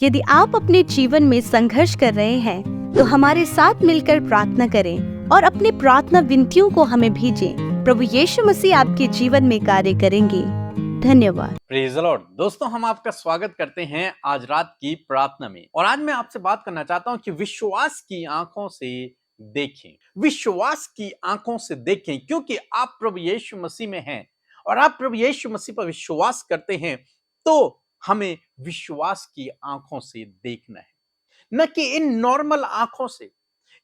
यदि आप अपने जीवन में संघर्ष कर रहे हैं, तो हमारे साथ मिलकर प्रार्थना करें और अपनी प्रार्थना विनतियों को हमें भेजें। प्रभु यीशु मसीह आपके जीवन में कार्य करेंगे। धन्यवाद। Praise the Lord. दोस्तों, हम आपका स्वागत करते हैं आज रात की प्रार्थना में। और आज मैं आपसे बात करना चाहता हूं कि विश्वास की आंखों से देखें, विश्वास की आंखों से देखें, क्योंकि आप प्रभु यीशु मसीह में हैं और आप प्रभु यीशु मसीह पर विश्वास करते हैं, तो हमें विश्वास की आंखों से देखना है, न कि इन नॉर्मल आंखों से।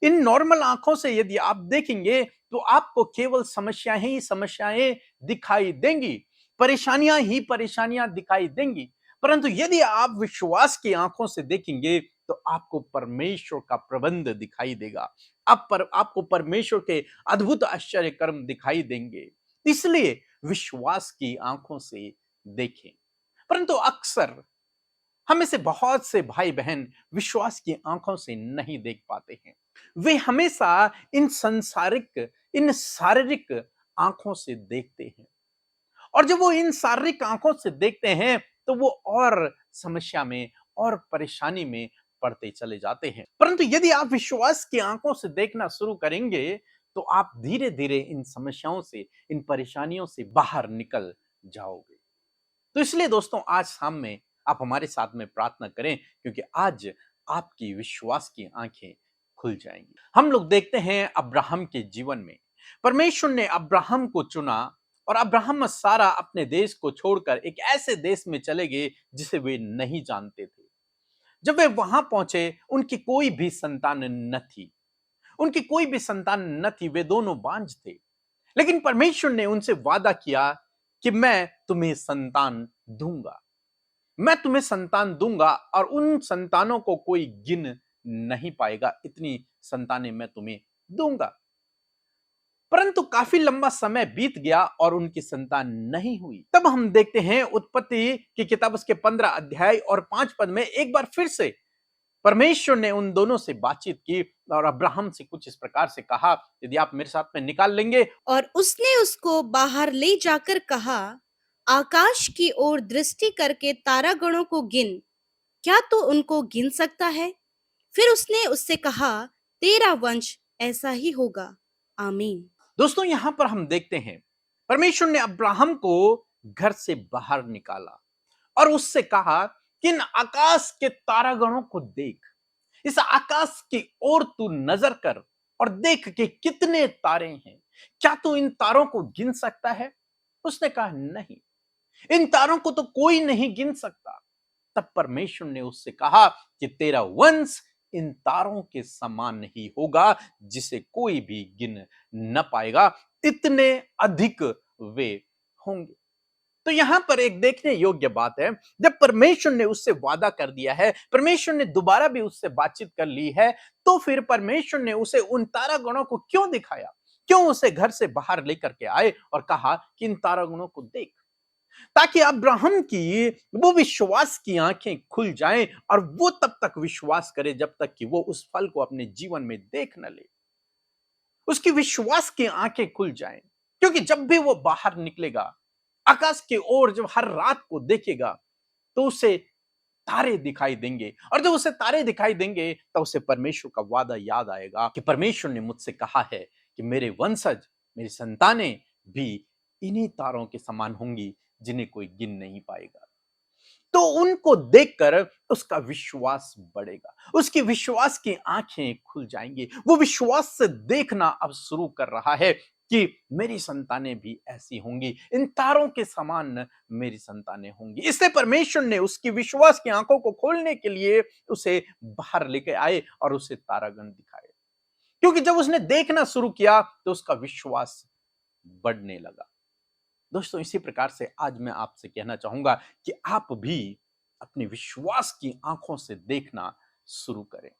इन नॉर्मल आंखों से यदि आप देखेंगे तो आपको केवल समस्याएं ही समस्याएं दिखाई देंगी, परेशानियां ही परेशानियां दिखाई देंगी। परंतु यदि आप विश्वास की आंखों से देखेंगे तो आपको परमेश्वर का प्रबंध दिखाई देगा, आपको परमेश्वर के अद्भुत आश्चर्य कर्म दिखाई देंगे। इसलिए विश्वास की आंखों से देखें। परंतु अक्सर हम में से बहुत से भाई बहन विश्वास की आंखों से नहीं देख पाते हैं। वे हमेशा इन शारीरिक आंखों से देखते हैं, और जब वो इन शारीरिक आंखों से देखते हैं तो वो और समस्या में और परेशानी में पड़ते चले जाते हैं। परंतु यदि आप विश्वास की आंखों से देखना शुरू करेंगे तो आप धीरे धीरे इन समस्याओं से, इन परेशानियों से बाहर निकल जाओगे। तो इसलिए दोस्तों, आज शाम में आप हमारे साथ में प्रार्थना करें, क्योंकि आज आपकी विश्वास की आंखें खुल जाएंगी। हम लोग देखते हैं अब्राहम के जीवन में परमेश्वर ने अब्राहम को चुना, और अब्राहम और सारा अपने देश को छोड़कर एक ऐसे देश में चले गए जिसे वे नहीं जानते थे। जब वे वहां पहुंचे, उनकी कोई भी संतान न थी, उनकी कोई भी संतान न थी, वे दोनों बांझ थे। लेकिन परमेश्वर ने उनसे वादा किया कि मैं तुम्हें संतान दूंगा, मैं तुम्हें संतान दूंगा, और उन संतानों को कोई गिन नहीं पाएगा, इतनी संतानें मैं तुम्हें दूंगा। परंतु काफी लंबा समय बीत गया और उनकी संतान नहीं हुई। तब हम देखते हैं उत्पत्ति की किताब उसके 15 अध्याय और 5 पद में एक बार फिर से परमेश्वर ने उन दोनों से बातचीत की और अब्राहम से कुछ इस प्रकार से कहा, यदि आप मेरे साथ में निकाल लेंगे। और उसने उसको बाहर ले जाकर कहा, आकाश की ओर दृष्टि करके तारागणों को गिन, क्या तू उनको गिन सकता है? फिर उसने उससे कहा, तेरा वंश ऐसा ही होगा। आमीन। दोस्तों, यहां पर हम देखते हैं परमेश्वर ने अब्राहम को घर से बाहर निकाला और उससे कहा कि इन आकाश के तारागणों को देख, इस आकाश की ओर तू नजर कर और देख कि कितने तारे हैं, क्या तू इन तारों को गिन सकता है? उसने कहा, नहीं, इन तारों को तो कोई नहीं गिन सकता। तब परमेश्वर ने उससे कहा कि तेरा वंश इन तारों के समान ही होगा, जिसे कोई भी गिन न पाएगा, इतने अधिक वे होंगे। तो यहां पर एक देखने योग्य बात है, जब परमेश्वर ने उससे वादा कर दिया है, परमेश्वर ने दोबारा भी उससे बातचीत कर ली है, तो फिर परमेश्वर ने उसे उन तारागणों को क्यों दिखाया, क्यों उसे घर से बाहर लेकर के आए और कहा कि इन तारागणों को देख, ताकि अब्राहम की वो विश्वास की आंखें खुल जाएं और वो तब तक विश्वास करे जब तक कि वो उस फल को अपने जीवन में देख न ले। उसकी विश्वास की आंखें खुल जाएं, क्योंकि जब भी वो बाहर निकलेगा, आकाश की ओर जब हर रात को देखेगा, तो उसे तारे दिखाई देंगे, और जब उसे तारे दिखाई देंगे तो उसे परमेश्वर का वादा याद आएगा कि परमेश्वर ने मुझसे कहा है कि मेरे वंशज, मेरी संतानें भी इन्हीं तारों के समान होंगी, जिन्हें कोई गिन नहीं पाएगा। तो उनको देखकर उसका विश्वास बढ़ेगा, उसकी विश्वास की आंखें खुल जाएंगी, वो विश्वास से देखना अब शुरू कर रहा है कि मेरी संतानें भी ऐसी होंगी, इन तारों के समान मेरी संतानें होंगी। इसलिए परमेश्वर ने उसकी विश्वास की आंखों को खोलने के लिए उसे बाहर लेके आए और उसे तारागण दिखाए, क्योंकि जब उसने देखना शुरू किया तो उसका विश्वास बढ़ने लगा। दोस्तों, इसी प्रकार से आज मैं आपसे कहना चाहूंगा कि आप भी अपने विश्वास की आंखों से देखना शुरू करें,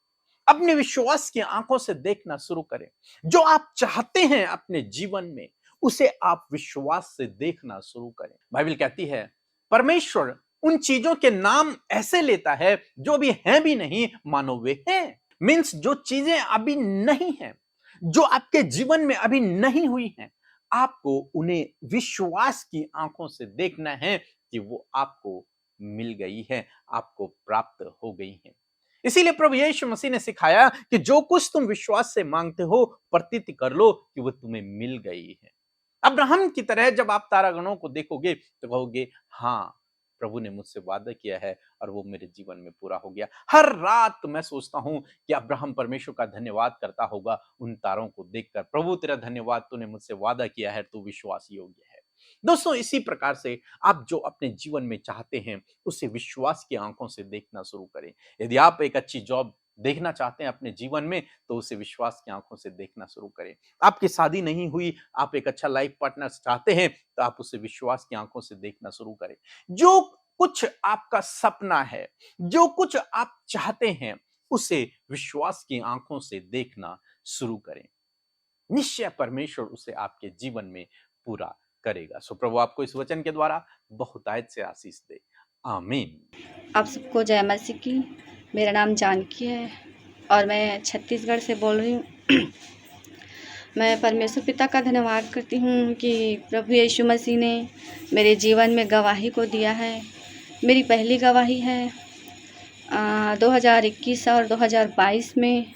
अपने विश्वास की आंखों से देखना शुरू करें। जो आप चाहते हैं अपने जीवन में, उसे आप विश्वास से देखना शुरू करें। बाइबल कहती है परमेश्वर उन चीजों के नाम ऐसे लेता है जो अभी हैं भी नहीं, मानो वे हैं। मीन्स जो चीजें अभी नहीं हैं, जो आपके जीवन में अभी नहीं हुई हैं, आपको उन्हें विश्वास की आंखों से देखना है कि वो आपको मिल गई है, आपको प्राप्त हो गई है। इसीलिए प्रभु यीशु मसीह ने सिखाया कि जो कुछ तुम विश्वास से मांगते हो, प्रतीति कर लो कि वो तुम्हें मिल गई है। अब्राहम की तरह जब आप तारागणों को देखोगे तो कहोगे, हाँ, प्रभु ने मुझसे वादा किया है और वो मेरे जीवन में पूरा हो गया। हर रात मैं सोचता हूं कि अब्राहम परमेश्वर का धन्यवाद करता होगा उन तारों को देखकर, प्रभु तेरा धन्यवाद, तूने मुझसे वादा किया है, तू विश्वास योग्य है। दोस्तों, इसी प्रकार से आप जो अपने जीवन में चाहते हैं उसे विश्वास की आंखों से देखना शुरू करें। यदि आप एक अच्छी जॉब देखना चाहते हैं अपने जीवन में, तो उसे विश्वास की आंखों से देखना शुरू करें। आपकी शादी नहीं हुई, आप एक अच्छा लाइफ पार्टनर चाहते हैं, तो आप उसे विश्वास की आंखों से देखना शुरू करें। जो कुछ आपका सपना है, जो कुछ आप चाहते हैं, उसे विश्वास की आंखों से देखना शुरू करें। निश्चय परमेश्वर उसे आपके जीवन में पूरा करेगा। सो प्रभु आपको इस वचन के द्वारा बहुतायत से आशीष दे। आमीन। आप सबको जय मसीह की। मेरा नाम जानकी है और मैं छत्तीसगढ़ से बोल रही हूँ। मैं परमेश्वर पिता का धन्यवाद करती हूँ कि प्रभु यीशु मसीह ने मेरे जीवन में गवाही को दिया है। मेरी पहली गवाही है 2021 और 2022 में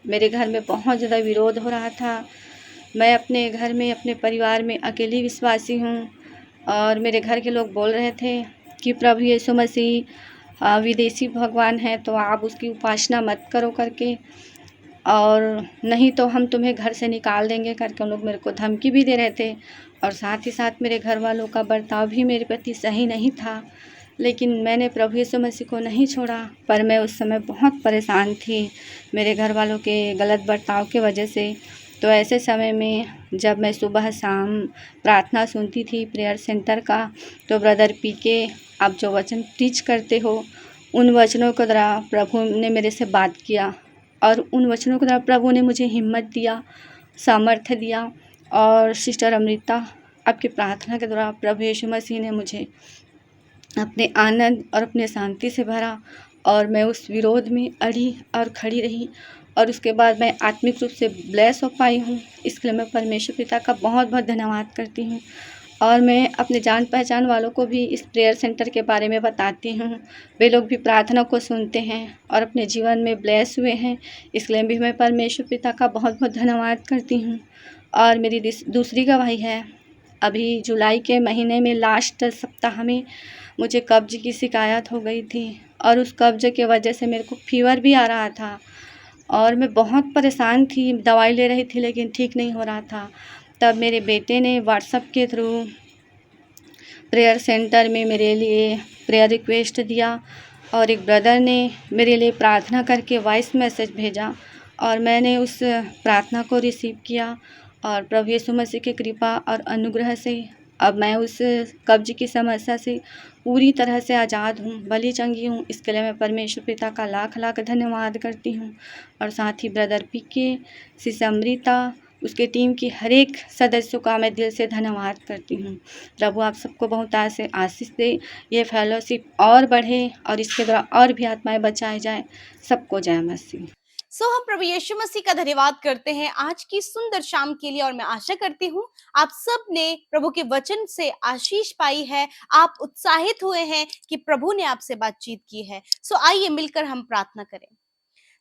मेरे घर में बहुत ज़्यादा विरोध हो रहा था। मैं अपने घर में, अपने परिवार में अकेली विश्वासी हूँ और मेरे घर के लोग बोल रहे थे कि प्रभु यीशु मसीह विदेशी भगवान है, तो आप उसकी उपासना मत करो करके, और नहीं तो हम तुम्हें घर से निकाल देंगे करके उन लोग मेरे को धमकी भी दे रहे थे। और साथ ही साथ मेरे घर वालों का बर्ताव भी मेरे प्रति सही नहीं था। लेकिन मैंने प्रभु यीशु मसीह को नहीं छोड़ा, पर मैं उस समय बहुत परेशान थी मेरे घर वालों के गलत बर्ताव की वजह से। तो ऐसे समय में जब मैं सुबह शाम प्रार्थना सुनती थी प्रेयर सेंटर का, तो ब्रदर पीके आप जो वचन टीच करते हो, उन वचनों के द्वारा प्रभु ने मेरे से बात किया और उन वचनों के द्वारा प्रभु ने मुझे हिम्मत दिया, सामर्थ्य दिया। और सिस्टर अमृता, आपकी प्रार्थना के द्वारा प्रभु यीशु मसीह ने मुझे अपने आनंद और अपने शांति से भरा और मैं उस विरोध में अड़ी और खड़ी रही और उसके बाद मैं आत्मिक रूप से ब्लेस हो पाई हूँ। इसके लिए मैं परमेश्वर पिता का बहुत बहुत धन्यवाद करती हूँ। और मैं अपने जान पहचान वालों को भी इस प्रेयर सेंटर के बारे में बताती हूँ। वे लोग भी प्रार्थना को सुनते हैं और अपने जीवन में ब्लेस हुए हैं। इसलिए भी मैं परमेश्वर पिता का बहुत बहुत धन्यवाद करती हूँ। और मेरी दूसरी गवाही है, अभी जुलाई के महीने में लास्ट सप्ताह में मुझे कब्ज की शिकायत हो गई थी और उस कब्ज के वजह से मेरे को फीवर भी आ रहा था और मैं बहुत परेशान थी। दवाई ले रही थी लेकिन ठीक नहीं हो रहा था। तब मेरे बेटे ने व्हाट्सएप के थ्रू प्रेयर सेंटर में मेरे लिए प्रेयर रिक्वेस्ट दिया और एक ब्रदर ने मेरे लिए प्रार्थना करके वॉइस मैसेज भेजा और मैंने उस प्रार्थना को रिसीव किया और प्रभु यीशु मसीह की कृपा और अनुग्रह से अब मैं उस कब्ज की समस्या से पूरी तरह से आज़ाद हूँ, भली चंगी हूँ। इसके लिए मैं परमेश्वर पिता का लाख लाख धन्यवाद करती हूँ। और साथ ही ब्रदर पीके, सिस्टर अमृता, उसके टीम की हर एक सदस्यों का मैं दिल से धन्यवाद करती हूँ। प्रभु आप सबको बहुत से आशीष दे, ये फेलोशिप और बढ़े और इसके द्वारा और भी आत्माएं बचाई जाए। सबको जय मसीह। हम प्रभु यीशु मसीह का धन्यवाद करते हैं आज की सुंदर शाम के लिए और मैं आशा करती हूँ आप सब ने प्रभु के वचन से आशीष पाई है, आप उत्साहित हुए हैं कि प्रभु ने आपसे बातचीत की है। आइए मिलकर हम प्रार्थना करें।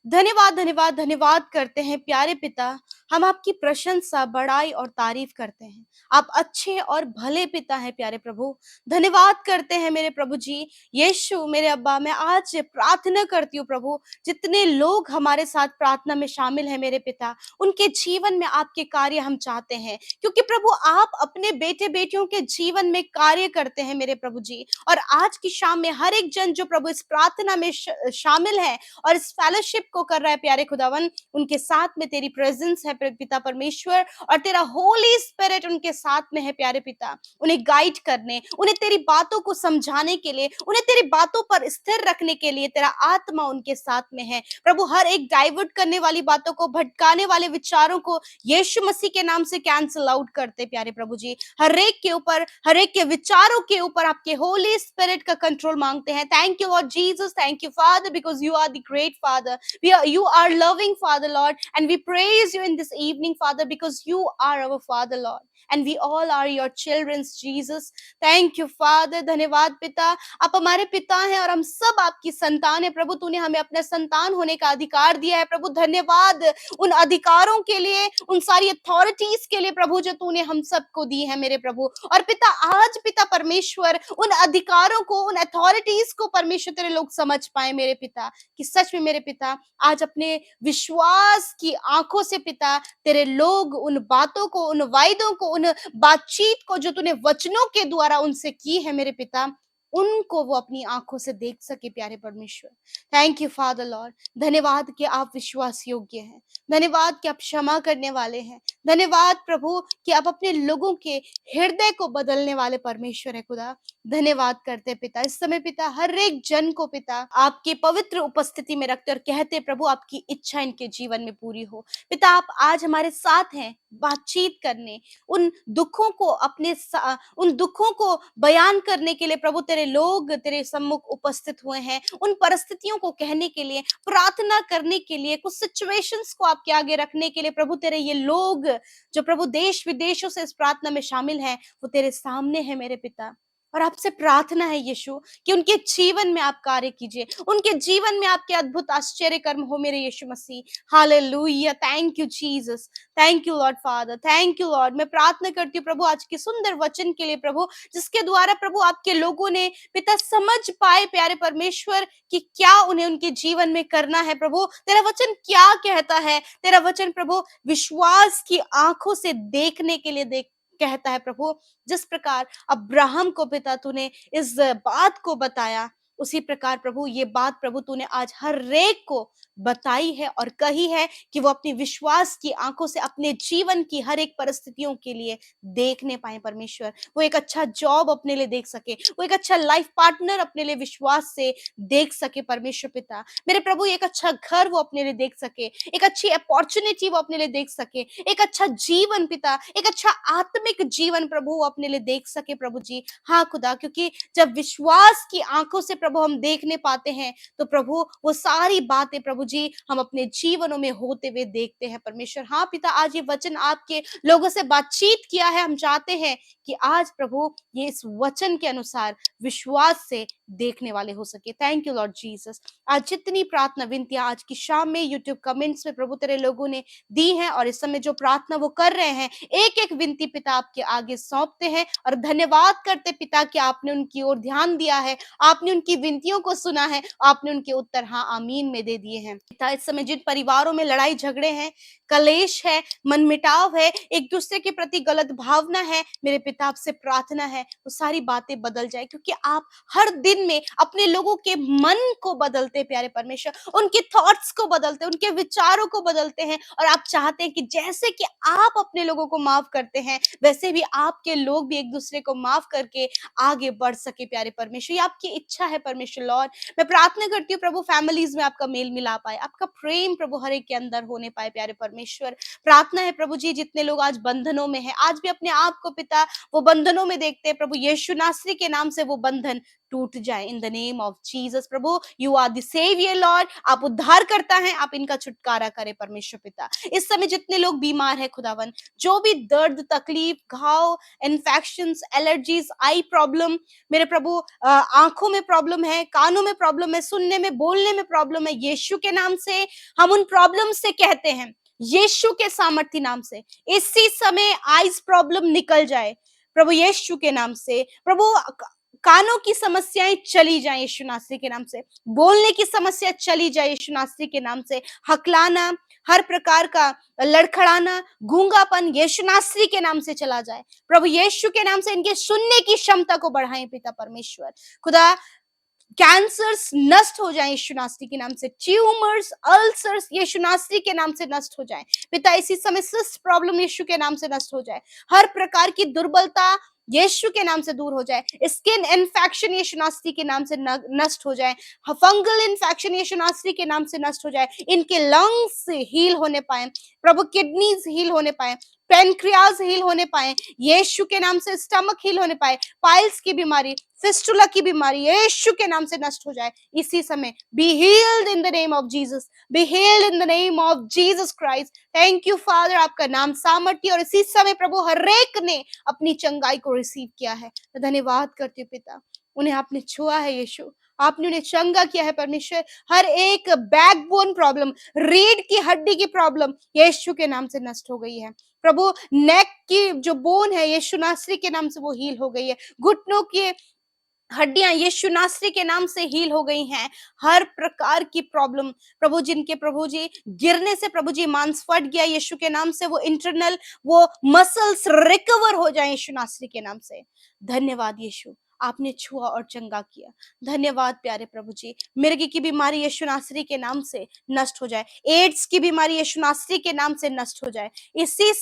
धन्यवाद धन्यवाद धन्यवाद करते हैं प्यारे पिता, हम आपकी प्रशंसा, बड़ाई और तारीफ करते हैं। आप अच्छे और भले पिता हैं प्यारे प्रभु। धन्यवाद करते हैं मेरे प्रभु जी। यीशु मेरे अब्बा, मैं आज प्रार्थना करती हूँ प्रभु, जितने लोग हमारे साथ प्रार्थना में शामिल हैं मेरे पिता, उनके जीवन में आपके कार्य हम चाहते हैं, क्योंकि प्रभु आप अपने बेटे बेटियों के जीवन में कार्य करते हैं मेरे प्रभु जी। और आज की शाम में हर एक जन जो प्रभु इस प्रार्थना में शामिल है और इस फेलोशिप को कर रहा है प्यारे खुदावन, उनके साथ में तेरी प्रेजेंस है पिता परमेश्वर, और तेरा होली स्पिरिट उनके साथ में है प्यारे पिता, उन्हें गाइड करने, उन्हें तेरी बातों को समझाने के लिए, उन्हें तेरी बातों पर स्थिर रखने के लिए तेरा आत्मा उनके साथ में है प्रभु। हर एक डाइवर्ट करने वाली बातों को, भटकाने वाले विचारों को यीशु मसीह के नाम से कैंसिल आउट करते प्यारे प्रभु जी। हर एक के ऊपर, हर एक के विचारों के ऊपर आपके होली स्पिरिट का कंट्रोल मांगते हैं। Thank you lord Jesus, thank you father, because you are the great father, you are loving Father Lord, and we praise you in this this evening, Father, because you are our Father, Lord, and we all are your children, Jesus. Thank you, Father. धन्यवाद पिता, आप हमारे पिता हैं और हम सब आपकी संतान है प्रभु। तूने हमें अपने संतान होने का अधिकार दिया है प्रभु। धन्यवाद उन अधिकारों के लिए, उन सारी अथॉरिटीज के लिए प्रभु जो तूने हम सबको दी है मेरे प्रभु। और पिता, आज पिता परमेश्वर उन अधिकारों को, उन अथॉरिटीज को परमेश्वर तेरे लोग समझ पाए मेरे पिता, कि सच में मेरे पिता आज अपने विश्वास की आंखों से पिता तेरे लोग उन बातों को, उन वायदों को, उन बातचीत को जो तूने वचनों के द्वारा उनसे की है मेरे पिता, उनको वो अपनी आंखों से देख सके प्यारे परमेश्वर। Thank you father Lord. धन्यवाद कि आप विश्वास योग्य हैं, धन्यवाद कि आप क्षमा करने वाले हैं, धन्यवाद प्रभु कि आप अपने लोगों के हृदय को बदलने वाले परमेश्वर है खुदा। धन्यवाद करते पिता, इस समय पिता हर एक जन को पिता आपकी पवित्र उपस्थिति में रखते और कहते प्रभु आपकी इच्छा इनके जीवन में पूरी हो। पिता आप आज हमारे साथ हैं बातचीत करने, उन दुखों को उन दुखों को बयान करने के लिए प्रभु तेरे लोग तेरे सम्मुख उपस्थित हुए हैं। उन परिस्थितियों को कहने के लिए, प्रार्थना करने के लिए, कुछ सिचुएशंस को आपके आगे रखने के लिए प्रभु तेरे ये लोग जो प्रभु देश विदेशों से इस प्रार्थना में शामिल हैं, वो तेरे सामने है मेरे पिता। और आपसे प्रार्थना है यीशु कि उनके जीवन में आप कार्य कीजिए, उनके जीवन में आपके अद्भुत आश्चर्य कर्म हो मेरे यीशु मसीह। Hallelujah, thank you Jesus, thank you Lord Father, thank you Lord. मैं प्रार्थना करती हूँ प्रभु आज के सुंदर वचन के लिए प्रभु, जिसके द्वारा प्रभु आपके लोगों ने पिता समझ पाए प्यारे परमेश्वर कि क्या उन्हें उनके जीवन में करना है प्रभु। तेरा वचन क्या कहता है, तेरा वचन प्रभु विश्वास की आंखों से देखने के लिए कहता है प्रभु। जिस प्रकार अब्राहम को पिता तूने इस बात को बताया, उसी प्रकार प्रभु ये बात प्रभु तूने आज हर एक को बताई है और कही है कि वो अपनी विश्वास की आंखों से अपने जीवन की हर एक परिस्थितियों के लिए देखने पाए परमेश्वर। वो एक अच्छा जॉब अपने लिए देख सके, वो एक अच्छा लाइफ पार्टनर अपने लिए विश्वास से देख सके परमेश्वर पिता मेरे प्रभु। एक अच्छा घर वो अपने लिए देख सके, एक अच्छी अपॉर्चुनिटी वो अपने लिए देख सके, एक अच्छा जीवन पिता, एक अच्छा आत्मिक जीवन प्रभु वो अपने लिए देख सके प्रभु जी। हाँ खुदा, क्योंकि जब विश्वास की आंखों से प्रभु हम देखने पाते हैं तो प्रभु वो सारी बातें प्रभु जी हम अपने जीवनों में होते हुए देखते हैं परमेश्वर। हाँ पिता, आज ये वचन आपके लोगों से बातचीत किया है, हम चाहते हैं कि आज प्रभु ये इस वचन के अनुसार विश्वास से देखने वाले हो सके। Thank you lord Jesus. आज जितनी प्रार्थना विनतियां आज की शाम में यूट्यूब कमेंट्स में प्रभु तेरे लोगों ने दी हैं और इस समय जो प्रार्थना वो कर रहे हैं, एक एक विनती पिता आपके आगे सौंपते हैं और धन्यवाद करते पिता कि आपने उनकी ओर ध्यान दिया है, आपने उनकी विनतियों को सुना है, आपने उनके उत्तर हाँ आमीन में दे दिए हैं। पिता इस समय जिन परिवारों में लड़ाई झगड़े हैं, कलेश है, मनमिटाव है, एक दूसरे के प्रति गलत भावना है, मेरे पिता आपसे प्रार्थना है वो सारी बातें बदल जाए, क्योंकि आप हर दिन में अपने लोगों के मन को बदलते प्यारे परमेश्वर, उनके थॉट्स को बदलते, उनके विचारों को बदलते हैं। और आप चाहते हैं कि जैसे कि आप अपने लोगों को माफ करते हैं, वैसे भी आपके लोग भी एक दूसरे को माफ करके आगे बढ़ सके प्यारे परमेश्वर। ये आपकी इच्छा है परमेश्वर लॉर्ड। मैं प्रार्थना करती हूँ प्रभु फैमिलीज में आपका मेल मिला पाए, आपका प्रेम प्रभु हर एक के अंदर होने पाए प्यारे परमेश्वर। प्रार्थना है प्रभु जी जितने लोग आज बंधनों में हैं, आज भी अपने आप को पिता वो बंधनों में देखते हैं प्रभु, यीशु नासरी के नाम से वो बंधन टूट जाए in the name of Jesus. प्रभु you are the saviour lord, आप उद्धार करता है, आप इनका छुटकारा करें परमेश्वर पिता। इस समय जितने लोग बीमार हैं खुदावन, जो भी दर्द तकलीफ घाव इन्फेक्शंस एलर्जीज आई प्रॉब्लम मेरे प्रभु, आंखों में प्रॉब्लम है, कानों में प्रॉब्लम है, सुनने में बोलने में प्रॉब्लम है, यीशु के नाम से हम उन प्रॉब्लम से कहते हैं, यीशु के सामर्थ्य नाम से इसी समय आइज प्रॉब्लम निकल जाए प्रभु यीशु के नाम से। प्रभु कानों की समस्याएं चली जाए यीशु नासरी के नाम से, बोलने की समस्या चली जाए यीशु नासरी के नाम से, हकलाना हर प्रकार का लड़खड़ाना गूंगापन यीशु नासरी के नाम से चला जाए प्रभु यीशु के नाम से। इनके सुनने की क्षमता को बढ़ाएं पिता परमेश्वर खुदा। कैंसर्स नष्ट हो जाए यीशु नासरी के नाम से, ट्यूमर्स अल्सर्स यीशु नासरी के नाम से नष्ट हो जाए पिता। इसी समय सिस्ट प्रॉब्लम यीशु के नाम से नष्ट हो जाए, हर प्रकार की दुर्बलता यीशु के नाम से दूर हो जाए, स्किन इन्फेक्शन यीशु नासरी के नाम से नष्ट हो जाए, फंगल इन्फेक्शन यीशु नासरी के नाम से नष्ट हो जाए, इनके लंग्स हील होने पाए प्रभु, किडनीज हील होने पाए पेनक्रियाज हील होने पाए यीशु के नाम से, स्टमक हील होने पाए, पाइल्स की बीमारी, फिस्टुला की बीमारी यीशु के नाम से नष्ट हो जाए इसी समय। Be healed in the name of Jesus, be healed in the name of Jesus Christ. Thank you father, आपका नाम सामर्थ्य, और इसी समय प्रभु हर एक ने अपनी चंगाई को रिसीव किया है। तो धन्यवाद करती हूँ पिता, उन्हें आपने छुआ है यीशु, आपने उन्हें चंगा किया है परमेश्वर। हर एक बैकबोन प्रॉब्लम, रीढ़ की हड्डी की प्रॉब्लम यीशु के नाम से नष्ट हो गई है प्रभु। नेक की जो बोन है यीशु नासरी के नाम से वो हील हो गई है। घुटनों की हड्डियां यीशु नासरी के नाम से हील हो गई हैं। हर प्रकार की प्रॉब्लम प्रभु, जिनके प्रभु जी गिरने से प्रभु जी मांस फट गया यीशु के नाम से, वो इंटरनल वो मसल्स रिकवर हो जाए यीशु नासरी के नाम से। धन्यवाद यीशु, आपने छुआ और चंगा किया। धन्यवाद प्यारे प्रभु जी। मिर्गी की बीमारी यीशु नासरी के नाम से नष्ट हो जाए, एड्स की बीमारी यीशु नासरी के नाम से नष्ट हो जाए इसी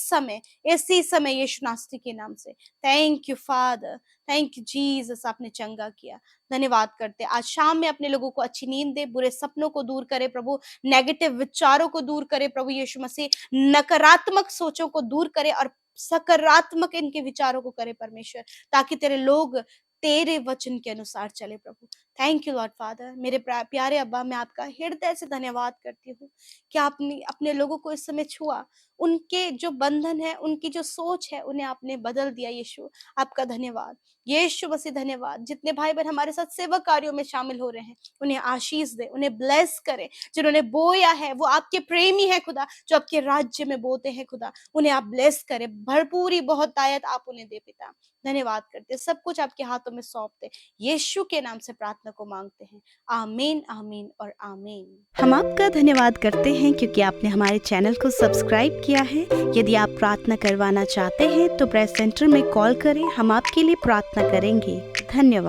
समय यीशु नासरी के नाम से। Thank you father, thank you Jesus, आपने चंगा किया। धन्यवाद करते आज शाम में अपने लोगों को अच्छी नींद दे, बुरे सपनों को दूर करे प्रभु, नेगेटिव विचारों को दूर करे प्रभु यीशु मसीह, नकारात्मक सोचों को दूर करे और सकारात्मक इनके विचारों को करे परमेश्वर, ताकि तेरे लोग तेरे वचन के अनुसार चले प्रभु। Thank you Lord Father. मेरे प्यारे अब्बा, मैं आपका हृदय से धन्यवाद करती हूँ कि आपने अपने लोगों को इस समय छुआ, उनके जो बंधन है, उनकी जो सोच है, उन्हें आपने बदल दिया यीशु। आपका धन्यवाद यीशु मसीह, धन्यवाद। जितने भाई बहन हमारे साथ सेवा कार्यों में शामिल हो रहे हैं, उन्हें आशीष दे, उन्हें ब्लेस करे। जिन्होंने बोया है वो आपके प्रेमी है खुदा, जो आपके राज्य में बोते हैं खुदा, उन्हें आप ब्लेस करे, भरपूरी बहुतायत आप उन्हें दे पिता। धन्यवाद करते, सब कुछ आपके हाथों में सौंपते, यीशु के नाम से प्रार्थना को मांगते हैं। आमीन, आमीन और आमीन। हम आपका धन्यवाद करते हैं क्योंकि आपने हमारे चैनल को सब्सक्राइब किया है। यदि आप प्रार्थना करवाना चाहते हैं तो प्रेस सेंटर में कॉल करें, हम आपके लिए प्रार्थना करेंगे। धन्यवाद।